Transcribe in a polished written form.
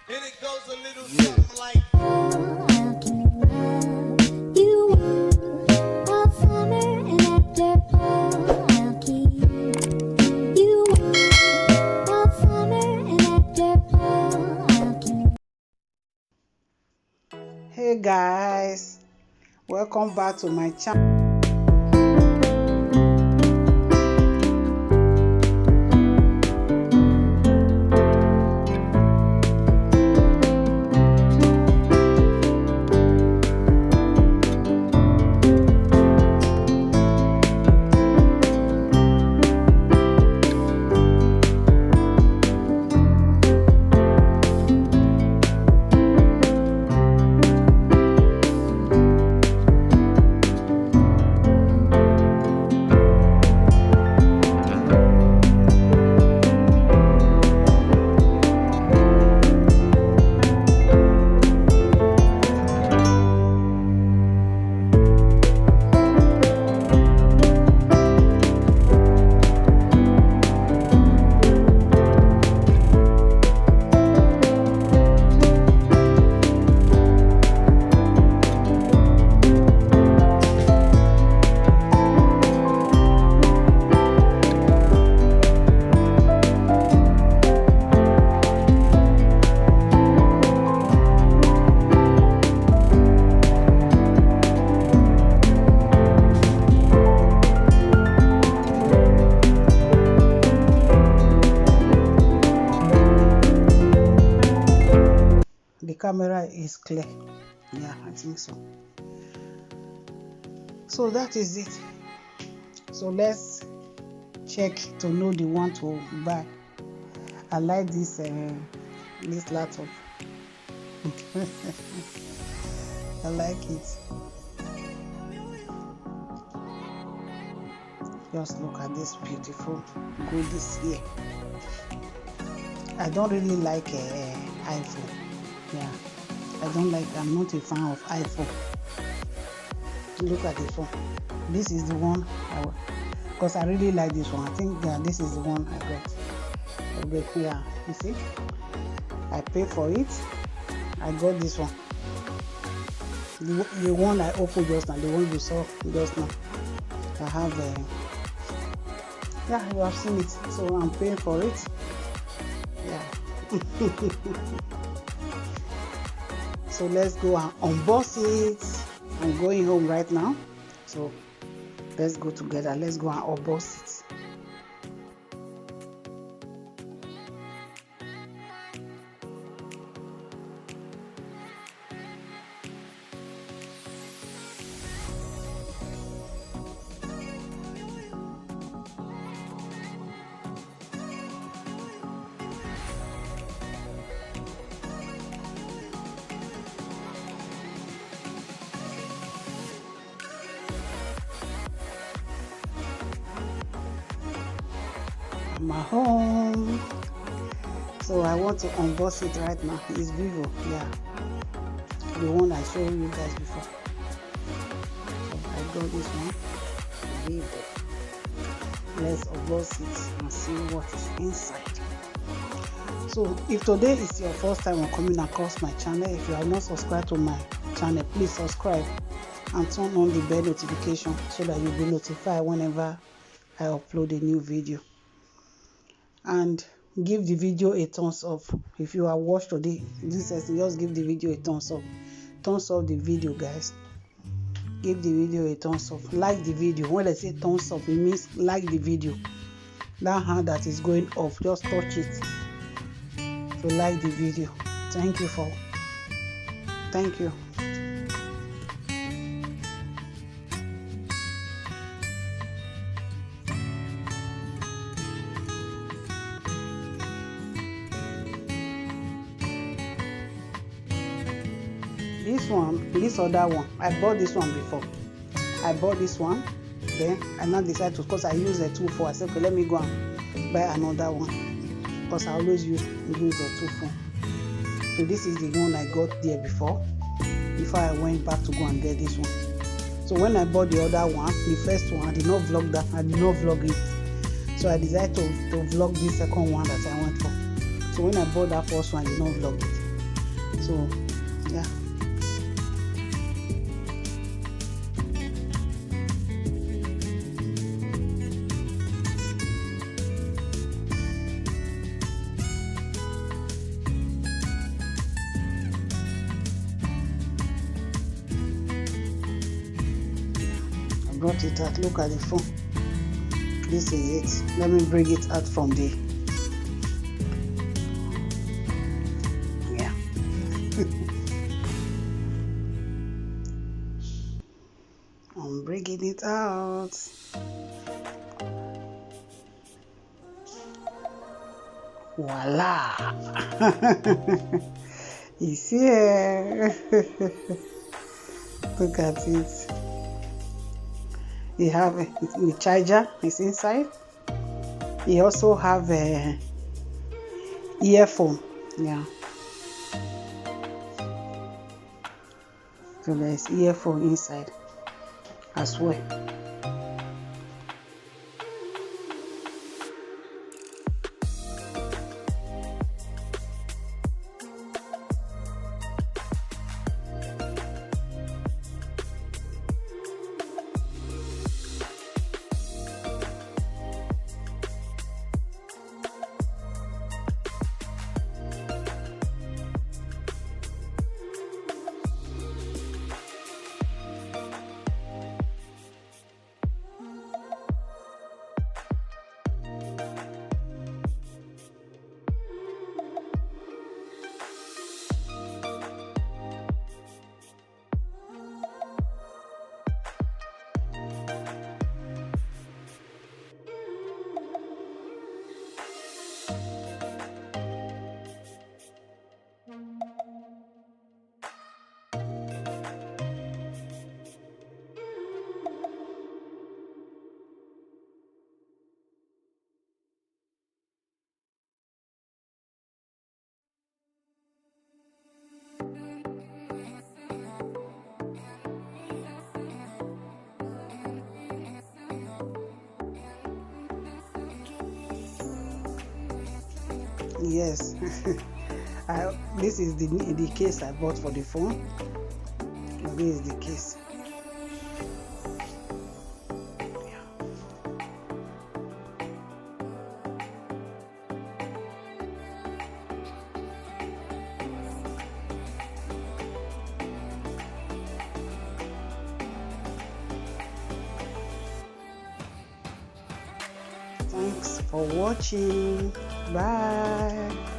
And it goes a little something like. How can you want all summer and after fall, I'll keep you warm all summer and after fall, I'll keep. Hey guys, welcome back to my channel. The camera is clear. Yeah, I think so. So that is it. So let's check to know the one to buy. I like this laptop. I like it. Just look at this beautiful goodies here. I don't really like iPhone. Yeah, I don't like. I'm not a fan of iPhone. Look at the phone. This is the one because I really like this one. I think this is the one I got. Okay, yeah, you see, I paid for it. I got this one. The one I opened just now, the one you saw just now. I have yeah, you have seen it. So I'm paying for it. Yeah. So let's go and unbox it. I'm going home right now, so let's go together. Let's go and unbox it. I'm at home, so I want to unbox it right now. It's Vivo, yeah, the one I showed you guys before. So I got this one, Vivo. Let's unbox it and see what is inside. So if today is your first time on coming across my channel, if you are not subscribed to my channel, please subscribe and turn on the bell notification so that you'll be notified whenever I upload a new video. And give the video a thumbs up. If you are watched today, this says just give the video a thumbs up. Thumbs up the video, guys. Give the video a thumbs up. Like the video. When I say thumbs up, it means like the video. That hand that is going up, just touch it to like the video. Thank you. This other one, I bought this one before. I bought this one, then I now decided to, because I use the 2 phone. I said, okay, let me go and buy another one, because I always use the 2 phone. So this is the one I got there before I went back to go and get this one. So when I bought the other one, the first one, I did not vlog that. I did not vlog it. So I decided to vlog this second one that I went for. So when I bought that first one, I did not vlog it. So yeah. I brought it out. Look at the phone. This is it. Let me bring it out from the yeah. I'm bringing it out. Voila! It's here. Look at it. You have the charger is inside. You also have a earphone. Yeah. So there's earphone inside as well. Yes. This is the case I bought for the phone. This is the case. Thanks for watching. Bye.